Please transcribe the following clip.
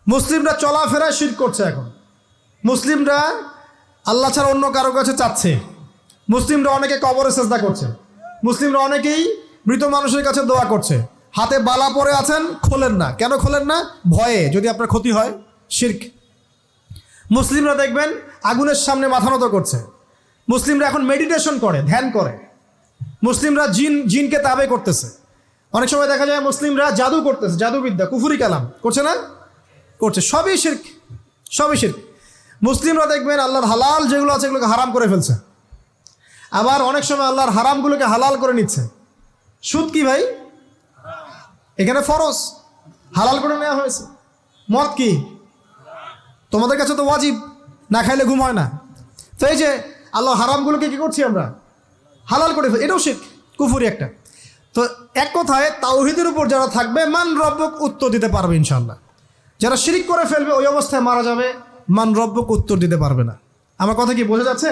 মুসলিমরা চলাফেরায় শিরক করছে। এখন মুসলিমরা আল্লাহ ছাড়া অন্য কারো কাছে চাচ্ছে। মুসলিমরা অনেকে কবরে সেজদা করছে। মুসলিমরা অনেকেই মৃত মানুষের কাছে দোয়া করছে। হাতে বালা পরে আছেন, খোলেন না। কেন খোলেন না? ভয়ে যদি আপনার ক্ষতি হয়, শিরক। মুসলিমরা দেখবেন আগুনের সামনে মাথা নত করছে। মুসলিমরা এখন মেডিটেশন করে, ধ্যান করে। মুসলিমরা জিনকে তাবে করতেছে। অনেক সময় দেখা যায় মুসলিমরা জাদু করতেছে, জাদুবিদ্যা, কুফুরি কালাম করছে না? করছে। সবই শিরক, সবই শিরক। মুসলিমরা দেখবেন আল্লাহর হালাল যেগুলো আছে এগুলোকে হারাম করে ফেলছে। আবার অনেক সময় আল্লাহর হারামগুলোকে হালাল করে নিচ্ছে। সুদ কি ভাই? এখানে ফরজ, হালাল করে নেওয়া হয়েছে। মদ কি? তোমাদের কাছে তো ওয়াজিব, না খাইলে ঘুম হয় না। তো এই যে আল্লাহ হারামগুলোকে কি করছি আমরা? হালাল করে ফেলি, এটাও শিরক, কুফুরি একটা। তো এক কথায় তাওহীদের উপর যারা থাকবে মান রব্বক উত্তর দিতে পারবে ইনশাআল্লাহ। যারা শিরক করে ফেলবে ওই অবস্থায় মারা যাবে, মান রব্বক উত্তর দিতে পারবে না। আমার কথা কি বোঝা যাচ্ছে?